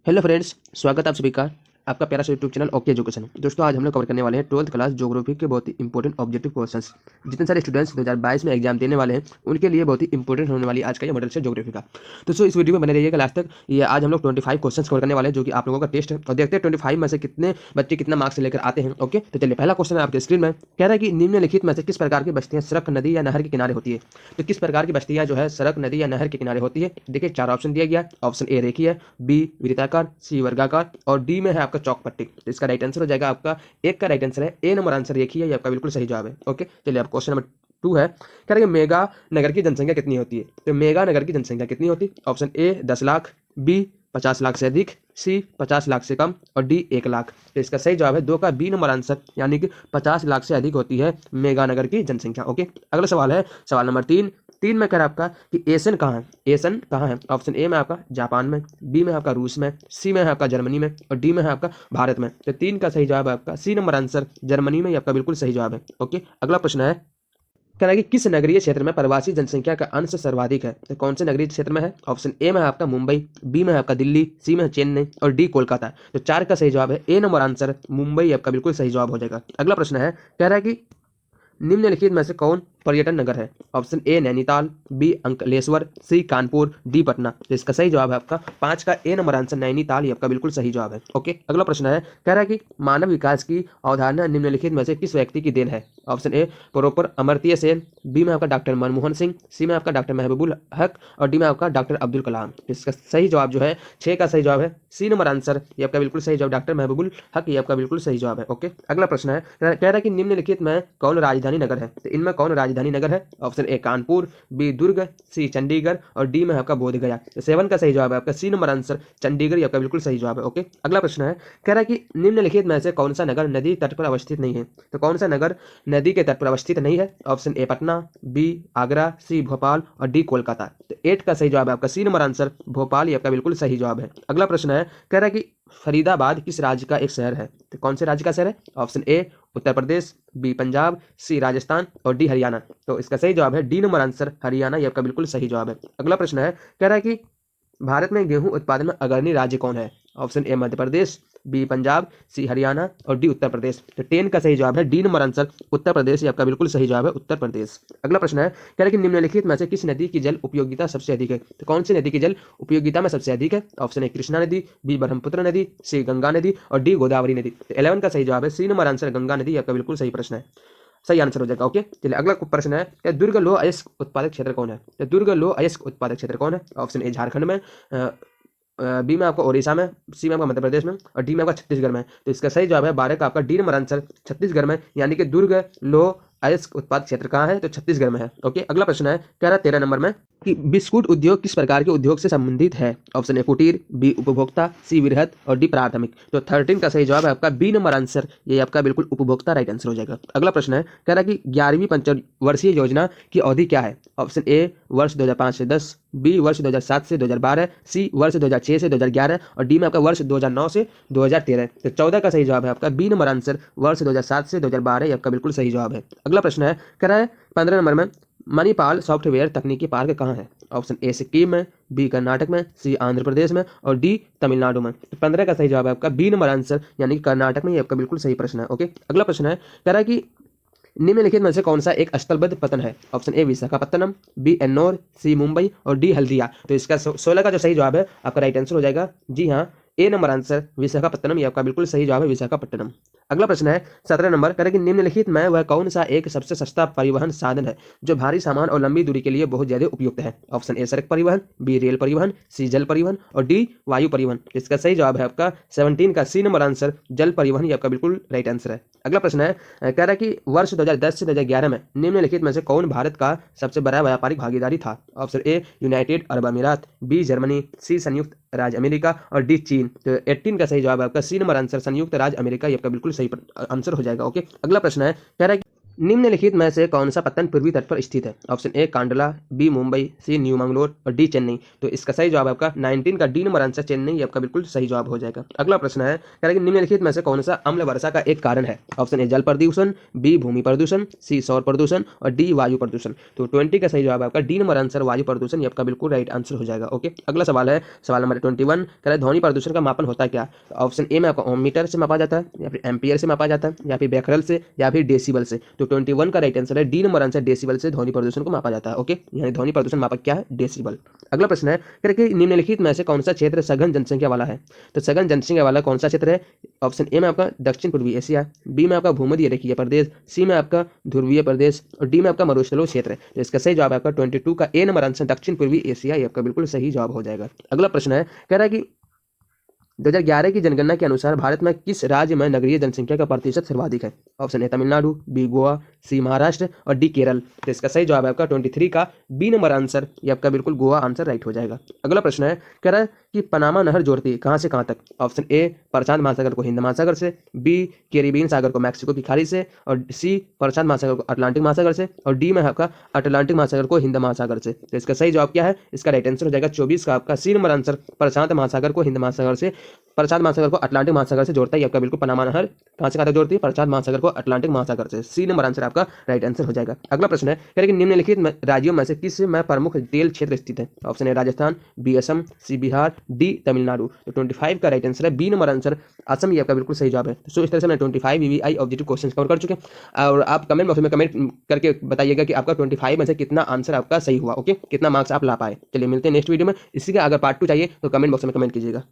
Hello friends, स्वागत है आप सभी का आपका प्यारा सा यूट्यूब चैनल ओके एजुकेशन। दोस्तों, आज हम लोग कवर करने वाले हैं 12th क्लास ज्योग्राफी के बहुत ही इंपॉर्टेंट ऑब्जेक्टिव क्वेश्चंस। जितने सारे स्टूडेंट्स 2022 में एग्जाम देने वाले हैं उनके लिए बहुत ही इंपॉर्टेंट होने वाली आज का ये मॉडल से ज्योग्राफी का। दोस्तों, इस वीडियो में बने रहिएगा लास्ट तक। ये आज हम लोग 25 क्वेश्चन कवर करने वाले हैं जो कि आप लोगों का टेस्ट है, और देखते हैं 25 में से कितने बच्चे कितना मार्क्स लेकर आते हैं। ओके, तो चलिए, पहला क्वेश्चन है आपके स्क्रीन में। कह रहा है कि निम्नलिखित में से किस प्रकार की बस्तियां सड़क, नदी या नहर के किनारे होती है। तो किस प्रकार की बस्तियां जो है सड़क, नदी या नहर के किनारे होती है। देखिए, 4 ऑप्शन दिया गया। ऑप्शन ए रेखीय, बी वृत्ताकार, सी वर्गाकार और डी में है आपका चौक पट्टी। तो इसका राइट आंसर हो जाएगा आपका एक का राइट आंसर है ए नंबर आंसर रेखीय, ये आपका बिल्कुल सही जवाब है। ओके, चलिए, अब क्वेश्चन नंबर 2 है। कह रहे हैं मेगा नगर की जनसंख्या कितनी होती है। तो मेगा नगर की जनसंख्या कितनी होती है। Option A 10 lakh, B 50 lakh से अधिक, सी 50 लाख से कम और डी 1 लाख। तो इसका सही जवाब है 2 का बी नंबर आंसर, यानी कि 50 लाख से अधिक होती है मेगा नगर की जनसंख्या। ओके, अगला सवाल है सवाल नंबर 3। 3 में कह रहा है आपका कि एशियन कहाँ है। एशियन कहाँ है। ऑप्शन ए में आपका जापान में, बी में आपका रूस में, सी में है आपका जर्मनी में और डी में है आपका भारत में। तो 3 का सही जवाब है आपका सी नंबर आंसर, जर्मनी में, ये आपका बिल्कुल सही जवाब है। ओके, अगला प्रश्न है। कह रहा है कि किस नगरीय क्षेत्र में प्रवासी जनसंख्या का अंश सर्वाधिक है। तो कौन से नगरीय क्षेत्र में है। ऑप्शन ए में है आपका मुंबई, बी में है आपका दिल्ली, सी में है चेन्नई और डी कोलकाता। तो 4 का सही जवाब है ए नंबर आंसर, मुंबई, आपका बिल्कुल सही जवाब हो जाएगा। अगला प्रश्न है। कह रहा है कि निम्नलिखित में से कौन पर्यटन नगर है। Option A Nainital, B Ankleshwar, C Kanpur, D Patna. तो इसका सही जवाब है आपका 5 का ए नंबर आंसर नैनीताल, ये आपका बिल्कुल सही जवाब है। ओके, अगला प्रश्न है। कह रहा है कि मानव विकास की अवधारणा निम्नलिखित में से किस व्यक्ति की देन है। Option A professor Amartya Sen, B में आपका डॉक्टर मनमोहन सिंह, सी में आपका डॉक्टर महबूबुल हक और डी में आपका डॉक्टर अब्दुल कलाम। इसका सही जवाब जो है 6 का सही जवाब है सी नंबर आंसर, ये आपका बिल्कुल सही जवाब डॉक्टर महबूबुल हक, ये आपका बिल्कुल सही जवाब है। ओके, अगला प्रश्न है। कह रहा है कि निम्नलिखित में कौन राजधानी नगर है। तो इनमें कौन राजधानी नगर है। ऑप्शन ए कानपुर, बी दुर्ग, सी चंडीगढ़ और डी में आपका बोध गया। तो 7 का सही जवाब है आपका सी नंबर आंसर चंडीगढ़, ये आपका बिल्कुल सही जवाब है। ओके, अगला प्रश्न है। कह रहा है कि निम्नलिखित में से कौन सा नगर नदी तट पर अवस्थित नहीं है। तो कौन सा नगर नदी के तट पर अवस्थित नहीं है। Option A Patna, B Agra, C Bhopal और डी कोलकाता। तो 8 का सही जवाब है आपका सी नंबर आंसर भोपाल, ये आपका बिल्कुल सही जवाब है। अगला प्रश्न है। कह रहा है कि फरीदाबाद किस राज्य का एक शहर है। तो कौन से राज्य का शहर है। Option A Uttar Pradesh, B Punjab, C Rajasthan और डी हरियाणा। तो इसका सही जवाब है डी नंबर आंसर हरियाणा, ये आपका बिल्कुल सही जवाब है। अगला प्रश्न है। कह रहा है कि भारत में गेहूं उत्पादन में अग्रणी राज्य कौन है। Option A Madhya Pradesh, B Punjab, C Haryana और डी उत्तर प्रदेश। तो 10 का सही जवाब है D number answer Uttar Pradesh, ये आपका बिल्कुल सही जवाब है उत्तर प्रदेश। अगला प्रश्न है। कह रहा है कि निम्नलिखित में से किस नदी की जल उपयोगिता सबसे अधिक है। तो कौन सी नदी की जल उपयोगिता में सबसे अधिक है। ऑप्शन ए कृष्णा नदी, बी ब्रह्मपुत्र नदी, सी गंगा नदी और डी गोदावरी नदी। तो 11 का सही जवाब है सी नंबर आंसर गंगा नदी, आपका बिल्कुल सही प्रश्न है, सही आंसर हो जाएगा। ओके, चलिए, अगला प्रश्न है कि दुर्ग लोह अयस्क उत्पादक क्षेत्र कौन है। तो दुर्ग लोह अयस्क उत्पादक क्षेत्र कौन है। ऑप्शन ए झारखंड में, बी में आपको ओडिशा में, सी में आपका मध्य प्रदेश में और डी में आपका छत्तीसगढ़ में। तो इसका सही जवाब है 12 का आपका डी नंबर आंसर छत्तीसगढ़ में, यानी कि दुर्ग लोह अयस्क उत्पाद क्षेत्र कहाँ है। तो छत्तीसगढ़ में है। ओके, अगला प्रश्न है। कह रहा है 13 नंबर में कि बिस्कुट उद्योग किस प्रकार के उद्योग से संबंधित है। ऑप्शन ए कुटीर, बी उपभोक्ता, सी वृहत और डी प्राथमिक। तो 13 का सही जवाब है आपका बी नंबर आंसर, ये आपका बिल्कुल उपभोक्ता राइट आंसर हो जाएगा। अगला प्रश्न है। कह रहा है कि 11वीं पंचवर्षीय योजना की अवधि क्या है। ऑप्शन ए वर्ष 2005 से 10, बी वर्ष 2007 से 2012, सी वर्ष 2006 से 2011 और डी में आपका वर्ष 2009 से 2013। तो 14 का सही जवाब है आपका बी नंबर आंसर वर्ष 2007 से 2012, ये आपका बिल्कुल सही जवाब है। अगला प्रश्न है। कह रहा है 15 नंबर में मणिपाल सॉफ्टवेयर तकनीकी पार्क कहाँ है। ऑप्शन ए सिक्किम में, बी कर्नाटक में, सी आंध्र प्रदेश में और डी तमिलनाडु में। तो 15 का सही जवाब है आपका बी नंबर आंसर, यानी कि कर्नाटक में, ये आपका बिल्कुल सही प्रश्न है। ओके, अगला प्रश्न है। कह रहा है कि निम्नलिखित में से कौन सा एक स्थलबद्ध पतन है। Option A Visakhapatnam, B Ennore, C Mumbai और डी हल्दिया। तो इसका 16 का जो सही जवाब है आपका राइट आंसर हो जाएगा जी हाँ ए नंबर आंसर विशाखापत्तनम, ये आपका बिल्कुल सही जवाब है विशाखापट्टनम। अगला प्रश्न है 17 नंबर। कह रहे कि निम्नलिखित में वह कौन सा एक सबसे सस्ता परिवहन साधन है जो भारी सामान और लंबी दूरी के लिए बहुत ज्यादा उपयुक्त है। ऑप्शन ए सड़क परिवहन, बी रेल परिवहन, सी जल परिवहन और डी वायु परिवहन। इसका सही जवाब है आपका 17 का सी नंबर आंसर जल परिवहन, ये आपका बिल्कुल राइट आंसर है। अगला प्रश्न है। कह रहा है कि वर्ष 2010 से 2011 में निम्नलिखित में से कौन भारत का सबसे बड़ा व्यापारिक भागीदारी था। ऑप्शन ए यूनाइटेड अरब अमीरात, बी जर्मनी, सी संयुक्त राज्य अमेरिका और डी चीन। तो 18 का सही जवाब है आपका सी नंबर आंसर संयुक्त राज्य अमेरिका, ये आपका बिल्कुल सही आंसर हो जाएगा। ओके, अगला प्रश्न है। कह रहा है निम्नलिखित में से कौन सा पत्तन पूर्वी तट पर स्थित है? Option A Kandla, B Mumbai, C new Mangalore और डी चेन्नई। तो इसका सही जवाब आपका 19 का डी नंबर आंसर चेन्नई आपका बिल्कुल सही जवाब हो जाएगा। अगला प्रश्न है, कह रहा है कि निम्नलिखित में से कौन सा अम्ल वर्षा का एक कारण है? ऑप्शन ए जल प्रदूषण, बी भूमि प्रदूषण, सी सौर प्रदूषण और डी वायु प्रदूषण। तो 20 का सही जवाब आपका डी नंबर आंसर वायु प्रदूषण, ये आपका बिल्कुल राइट आंसर हो जाएगा। ओके, अगला सवाल है सवाल नंबर 21, कह रहा है ध्वनि प्रदूषण का मापन होता है क्या? ऑप्शन ए में आपका ओम मीटर से मापा जाता है, या फिर एम्पियर से मापा जाता है, या फिर बेकरल से, या फिर डेसिबल से। तो 21 का राइट आंसर है डी नंबर आंसर डेसिबल से ध्वनि प्रदूषण को मापा जाता है। ओके, यानी ध्वनि प्रदूषण मापक क्या है? डेसिबल। अगला प्रश्न है, कह रहे कि निम्नलिखित में से कौन सा क्षेत्र सघन जनसंख्या वाला है? तो सघन जनसंख्या वाला कौन सा क्षेत्र है? ऑप्शन ए में आपका दक्षिण पूर्वी एशिया, बी में आपका भूमध्य रेखीय प्रदेश, सी में आपका ध्रुवीय प्रदेश और डी में आपका मरुस्थलीय क्षेत्र। तो इसका सही जवाब आपका 22 का ए नंबर आंसर दक्षिण पूर्वी एशिया, ये आपका बिल्कुल सही जवाब हो जाएगा। अगला प्रश्न है, कह रहा है कि 2011 की जनगणना के अनुसार भारत में किस राज्य में नगरीय जनसंख्या का प्रतिशत सर्वाधिक है? Option A Tamil Nadu, B Goa, C Maharashtra और डी केरल। तो इसका सही जवाब है आपका 23 का बी नंबर आंसर, ये आपका बिल्कुल गोवा आंसर राइट हो जाएगा। अगला प्रश्न है, कह रहा है कि पनामा नहर जोड़ती है कहाँ से कहाँ तक? ऑप्शन ए प्रशांत महासागर को हिंद महासागर से, बी कैरिबियन सागर को मैक्सिको की खाड़ी से और सी प्रशांत महासागर को अटलांटिक महासागर से और डी में आपका अटलांटिक महासागर को हिंद महासागर से। तो इसका सही जवाब क्या है? इसका राइट आंसर हो जाएगा 24 का आपका सी नंबर आंसर प्रशांत महासागर को हिंद महासागर से, प्रशांत महासागर को अटलांटिक महासागर से जोड़ता है। आपका बिल्कुल पनामा नहर कहां से कहां तक जोड़ती है? प्रशांत महासागर को अटलांटिक महासागर से। सी नंबर आंसर आपका राइट आंसर हो जाएगा। अगला प्रश्न है, कह रहे कि निम्नलिखित राज्यों में से किस में प्रमुख तेल क्षेत्र स्थित है? Option A Rajasthan, B Assam, C Bihar, D Tamil Nadu. तो 25 का राइट आंसर है बी नंबर आंसर असम, ये आपका बिल्कुल सही जवाब है। सो इस तरह से मैंने 25 वीवीआई ऑब्जेक्टिव क्वेश्चन कवर कर चुके हैं और आप कमेंट बॉक्स में कमेंट करके बताइएगा कि आपका 25 में से कितना आंसर आपका सही हुआ। ओके, कितना मार्क्स आप ला पाए। चलिए मिलते हैं नेक्स्ट वीडियो में। इसी का अगर पार्ट 2 चाहिए तो कमेंट बॉक्स में कमेंट कीजिएगा।